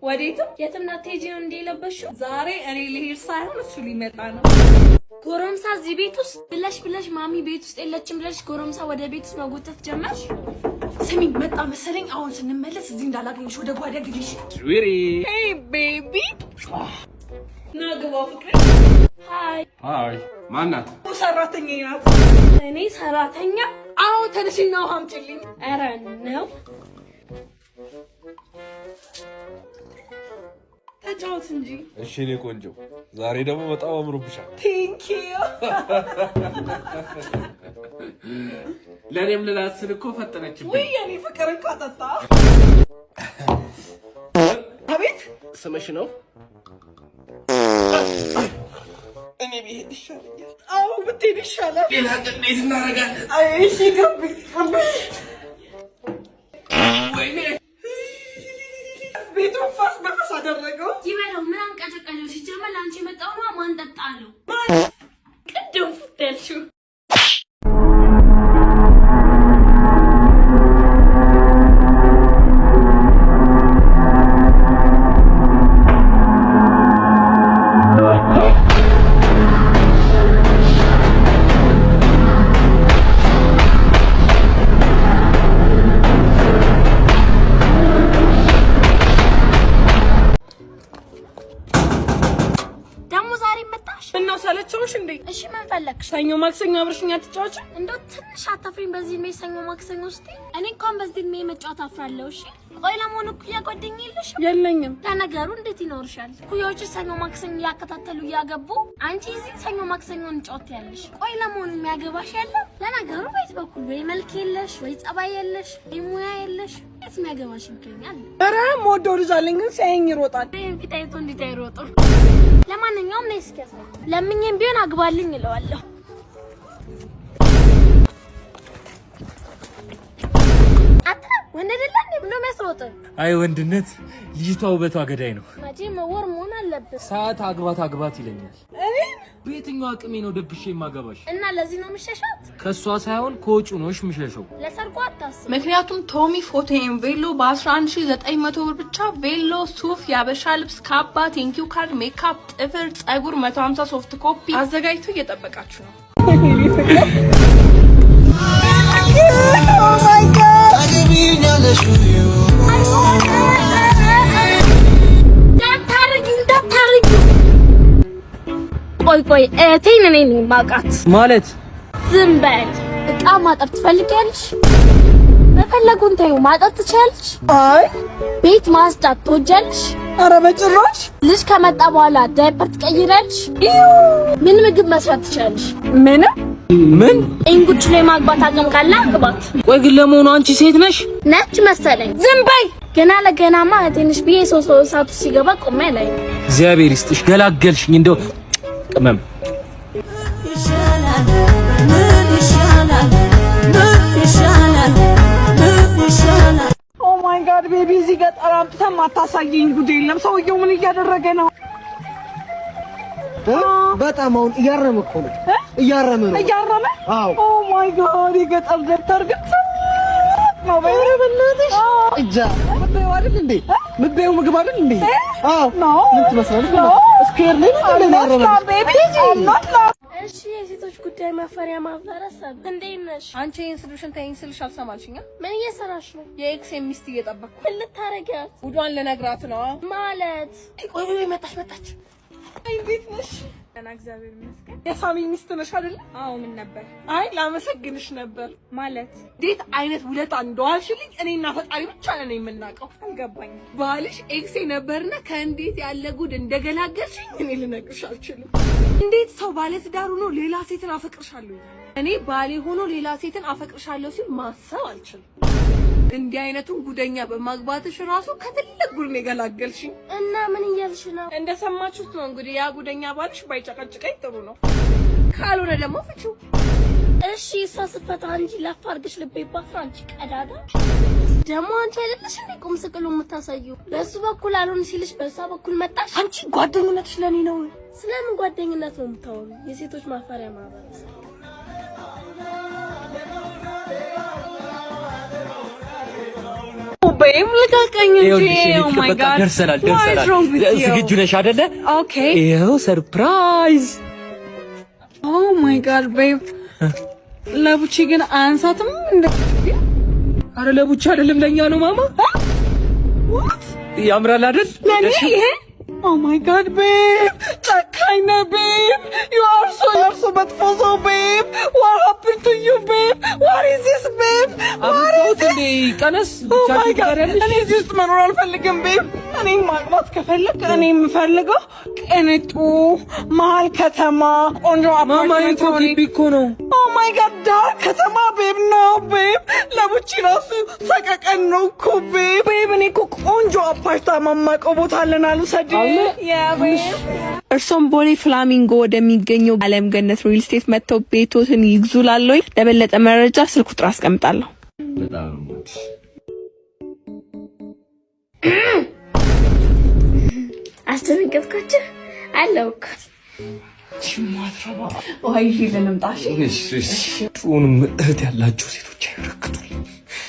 ወዴት የትና ቴጂን እንደለበሽው ዛሬ እኔ ልሄድ ሳይሆን እሱ ሊመጣ ነው ጎረምሳ እዚህ ቤት ውስጥ ብለሽ ማሚ ቤት ውስጥ የለችም ብለሽ ጎረምሳ ወደ ቤት ውስጥ መጎተት ጀመርሽ ስሚ መጣ መሰለኝ አሁን ስንመለስ እዚህ እንዳላገኝሽ ወደ ጓዳ ግዲሽ ዙሪ ሄይ ቤቢ ናግባ ፍቅር ሃይ ማናት ሰራተኛ ናት እኔ ሰራተኛ አዎ ተነሽና አምጪልኝ ኧረ ነው ተጫውት እንጂ እሺ እኔ ቆንጆ ዛሬ ደግሞ በጣም አምሮብሻል ቴንክ ዩ ለኔም ልላስል እኮ ፈጠነችብኝ ወይ የኔ ፍቅር እኮ አጣጣ አቤት ስምሽ ነው እኔ ብሄድ ይሻለኛል አዎ ብትሄድ ይሻላል ሌላ ቀን እንዴት እናደርጋለን እሺ ገብ ወይኔ ቤቱ ፋስ በፋስ አደረገው ይበለው ምን አንቀጨቀጨው ሲጀመር አንቺ መጣው ነው ማን ጠጣለው ቅድም ፍተልሽው እሺ ምን ፈለግሽ ሰኞ ማክሰኞ አብርሽኛ ተጫወች እንደው ትንሽ አታፍሪኝ በዚህ ሜ ሰኞ ማክሰኞ ውስጥ እኔ እንኳን በዚህ ሜ መጫወት አፍራለሁ እሺ ቆይ ለሞን ኩያ ጓደኛ የለሽ የለኝም ለነገሩ እንዴት ይኖርሻል ኩያዎች ሰኞ ማክሰኞ ያከታተሉ ያገቡ አንቺ እዚህ ሰኞ ማክሰኞ እንጫወት ያለሽ ቆይ ለሞን የሚያገባሽ ያለ ለነገሩ ቤት በኩል ወይ መልክ የለሽ ወይ ጸባይ የለሽ ወይ ሙያ የለሽ የት የሚያገባሽ ይገኛል ኧረ ሞዶ ልጅ አለኝ ሳይኝ ይሮጣል ፊታይቶ እንዴት አይሮጥ ለማንኛውም ነይ እስኪ ለምኝም ቢሆን አግባልኝ እለዋለሁ ወንድነት እንዴ ብሎ መስሮጥ አይ ወንድነት ልጅቷ ውበቷ ገዳይ ነው ማጂ መወር ሞን አለበት ሰዓት አግባት ይለኛል እኔ በየትኛው አቅሜ ነው ደብሼ ማገባሽ እና ለዚህ ነው ምሸሻት ከሷ ሳይሆን ኮጩ ነውሽ ምሸሸው ለሰርጓ አታስብ ምክንያቱም ቶሚ ፎቶን ቬሎ በ11900 ብር ብቻ ቬሎ ሱፍ ያበሻ ልብስ ካባ ቴንኪው ካርድ ሜካፕ ጥፍር ጸጉር 150 ሶፍት ኮፒ አዘጋጅቶ እየጠበቃችሁ ነው Oh my god ቆይ እቴን ነኝ ማቃት ማለት ዝም በል እቃ ማጠብ ትፈልጊያለሽ በፈለጉን ታዩ ማጠብ ትችያለሽ አይ ቤት ማስጣት ትወጃለሽ ኧረ በጭራሽ ልጅ ከመጣ በኋላ ዳይፐር ትቀይራለሽ ምን ምግብ መስራት ትችያለሽ ምን እንጉጭ ላይ ማግባት አቅም ካለ አግባት ቆይ ግን ለመሆኑ አንቺ ሴት ነሽ ነች መሰለኝ ዝም በይ ገና ለገናማ ትንሽ ቢዬ ሶስት ሰዓት ሲገባ ቆሜ ላይ እግዚአብሔር ይስጥሽ ገላገልሽኝ እንደው ቅመም ኦ ማይ ጋድ ቤቢ እዚህ ገጠር አምጥተህ ማታሳየኝ ጉድ የለም ሰውዬው ምን እያደረገ ነው በጣም አሁን እያረመ እኮ ነው እያረመ አዎ ኦ ማይ ጋድ የገጠር ደብተር ግን ነው በእናትሽ እጃ ምትበይው አይደል እንዴ ምትበይው ምግብ አይደል እንዴ አዎ ምን ትመስላለሽ ስኩዌር ላይ ነው ያረመ ቤቢ እሺ የሴቶች ጉዳይ ማፈሪያ ማብራራሰብ እንዴት ነሽ አንቺ ኢንስቲትዩሽን ታይንስልሽ አልሰማልሽኛ ምን እየሰራሽ ነው የኤክስ ሚስት እየጠበቅኩ ምን ልታረጊያት ጉዷን ልነግራት ነው ማለት ቆይ መጣች እንዴት ነሽ እና እግዚአብሔር ይመስገን የሳሚ ሚስት ነሽ አይደል አዎ ምን ነበር አይ ላመሰግንሽ ነበር ማለት እንዴት አይነት ውለታ እንደዋልሽልኝ እኔና ፈጣሪ ብቻ ነን የምናውቀው አልገባኝ ባልሽ ኤክስ ነበርና ከእንዴት ያለ ጉድ እንደገላገልሽኝ እኔ ልነግርሽ አልችልም እንዴት ሰው ባለ ትዳር ሆኖ ሌላ ሴትን አፈቅርሻለሁ እኔ ባሌ ሆኖ ሌላ ሴትን አፈቅርሻለሁ ሲል ማሰብ አልችልም እንዲህ አይነቱን ጉደኛ በማግባትሽ ራሱ ከትልቅ ጉድ ነው የገላገልሽኝ እና ምን እያልሽ ነው እንደሰማችሁት ነው እንግዲህ ያ ጉደኛ ባልሽ ባይጨቀጭቀኝ ጥሩ ነው ካልሆነ ደግሞ ፍቺው እሺ ሰስፈታ እንጂ ላፋርግሽ ልቤ ባፍራንቺ ቀዳዳ ደግሞ አንቺ አይደለሽ እንዴ ቁም ስቅሉ የምታሳዩ በሱ በኩል አልሆን ሲልሽ በዛ በኩል መጣሽ አንቺ ጓደኝነትሽ ለኔ ነው ስለምን ጓደኝነት ነው የምታወሩ የሴቶች ማፈሪያ ማህበረሰብ babe, ልቀቀኝ እንጂ oh my god ደርሰናል ዝግጁ ነሽ አይደለ okay ይሄው ሰርፕራይዝ oh my god babe ለቡቺ ግን አንሳትም እንደ አረ ለቡቺ አይደለም ለኛ ነው ማማ what ያምራል አይደል ለኔ ይሄ oh my god babe ጨካኝ ነህ babe you are so bad for so babe what happened to you babe what is this babe አብዛውት እንደ ቀነስ ብቻ ትቀራለሽ እኔ እዚህ ውስጥ መኖር አልፈልግም babe እኔ ማግባት ከፈለክ እኔ የምፈልገው ቅንጡ መሀል ከተማ ቆንጆ አፓርትመንት እኮ ነው oh my god ዳር ከተማ babe ነው babe ለቡቺ ራሱ ሰቀቀን ነው እኮ babe እኔ እኮ ቆንጆ አፓርትመንት ማማቀው ቦታ አለን አሉ ሰዲ እርሶም ቦሌ ፍላሚንጎ ወደሚገኘው ዓለም ገነት ሪል ስቴት መጥተው ቤቶትን ይግዙላለሁ። ለበለጠ መረጃ ስልክ ቁጥር አስቀምጣለሁ። በጣም አስተነገጥኳችሁ አለውክ ሽማትረባ ወይ ለምጣሽ ጡንም እህት ያላችሁ ሴቶች አይረክቱ።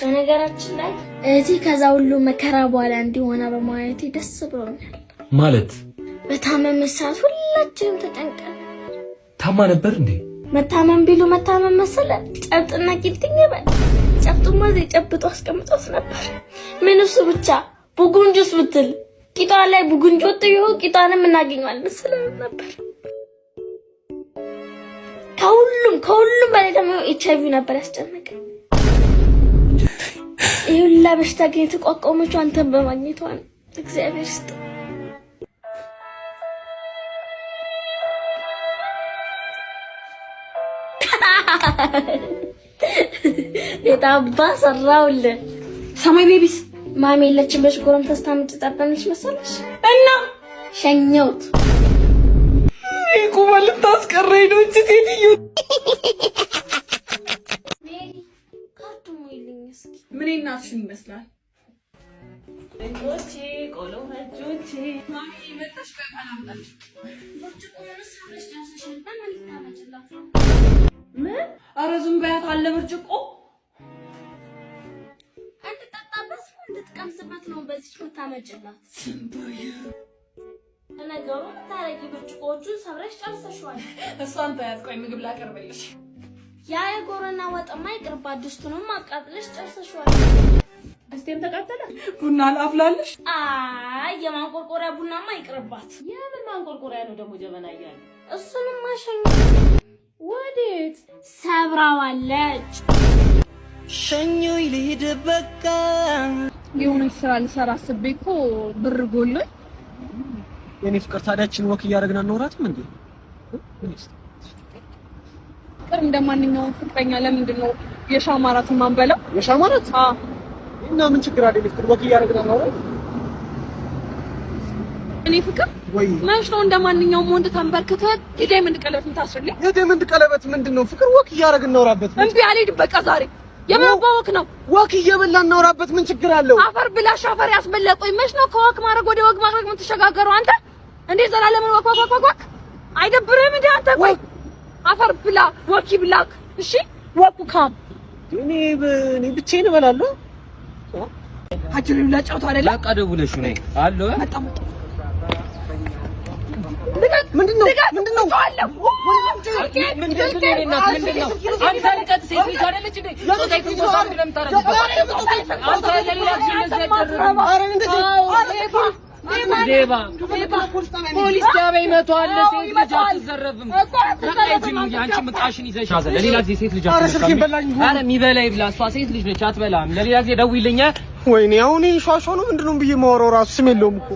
በነገራችን ላይ እህቴ ከዛ ሁሉ መከራ በኋላ እንዲሆነ በማየቴ ደስ ብሎኛል። ማለት በታመም ሰዓት ሁላችንም ተጨንቀን ታማ ነበር እንዴ? መታመም ቢሉ መታመም መሰለ ጨብጥና ቂጥኝ በል ጨብጡማ ጨብጦ አስቀምጦት ነበር። ምን እሱ ብቻ ቡጉንጁስ ብትል ቂጣ ላይ ቡጉንጆ ጥዩ ቂጣንም እናገኛለን መሰለ ነበር። ከሁሉም በላይ ደግሞ ኤችአይቪ ነበር ያስጨነቀኝ። ይሁላ በሽታ ግን የተቋቋመችው አንተን በማግኘቷ ነው። እግዚአብሔር ይስጥ። የታባ ሰራውል ሰማይ ቤቢስ ማሚ የለችም ብለሽ ጎረም ተስታምጭ ጠበነች መሰለሽ እና ሸኘውት ይቁማል ታስቀረኝ ነው እንጂ ሴትዮ ካርቱም ይልኝስ ምን እናትሽን ይመስላል እንጆቼ ቆሎ ሀጆቼ ማሚ መጣሽ በቃላምጣች ብርጭቆ ምንስ አብረሽ ዳሰሽን በምን ታመጭላት ምን ኧረ ዝም በያት አለ ብርጭቆ እንድትጠጣበት እንድትቀምስበት ነው በዚህ ታመጭላት ነገሩ ታረጊ ብርጭቆቹን ሰብረሽ ጨርሰሽዋል እሷን ታያት ቆይ ምግብ ላቀርብልሽ ያ የጎረና ወጥማ ይቅርባት ድስቱንም አቃጥለሽ ጨርሰሽዋል ድስቴም ተቃጠለ ቡና ላፍላልሽ አይ የማንቆርቆሪያ ቡናማ ይቅርባት የምን ማንቆርቆሪያ ነው ደግሞ ጀበና እያለ እሱንም ማሸኝ ወዴት ሰብራዋለች ሸኞይ ልሂድ በቃ የሆነች ስራ ልሰራ አስቤ እኮ ብር ጎሎኝ የኔ ፍቅር ታዲያችን ወክ እያደረግን አናወራትም እንዴ? ፍቅር እንደማንኛውም ፍቅረኛ ለምንድን ነው የሻማራት ማንበላው? የሻማራት? አዎ። እና ምን ችግር አለ? ፍቅር ወክ እያደረግን አናወራትም? እኔ ፍቅር ወይ ማሽ ነው እንደማንኛውም ወንድ ተንበርክከህ የዳይመንድ ቀለበት የምታስርልኝ? የዳይመንድ ቀለበት ምንድነው? ፍቅር ወክ እያደረግን እናወራበት። እንዴ አልሄድም በቃ ዛሬ የማባወክ ነው። ወክ እየበላን እናወራበት ምን ችግር አለው? አፈር ብላ ሻፈር ያስበለቀኝ መች ነው ከወክ ማድረግ ወደ ወክ ማድረግ የምትሸጋገረው አንተ? እንዴ ዘላለምን ወክ አይደብርህም እንዴ አንተ? ቆይ አፈር ብላ ወክ ይብላክ። እሺ ወኩ ካም እኔ ብቻዬን እበላለሁ። አጅሪው ለጫውታ አይደለ? በቃ ደውለሽ ነይ አሎ መጣሁ ምንድነው? ምንድነው? አንተ ልቀጥ ሴት ልጅ አይደለች እንዴ? ጾታይ ትንቆሳ ምንድነው የምታረግበት? አንተ ለሌላ ጊዜ እንደዚህ ዴባ ፖሊስ ጣቢያ ይመቷል። ሴት ልጅ አትዘረፍም። ታቃይጂም አንቺ ምቃሽን ይዘሽ አዘ ለሌላ ጊዜ ሴት ልጅ አትዘረፍም። አረ የሚበላ ይብላ። እሷ ሴት ልጅ ነች አትበላም። ለሌላ ጊዜ ደውይልኝ። ወይኔ አሁን ሿሿ ነው ምንድነው ብዬ ማወራው ራሱ ስም የለውም እኮ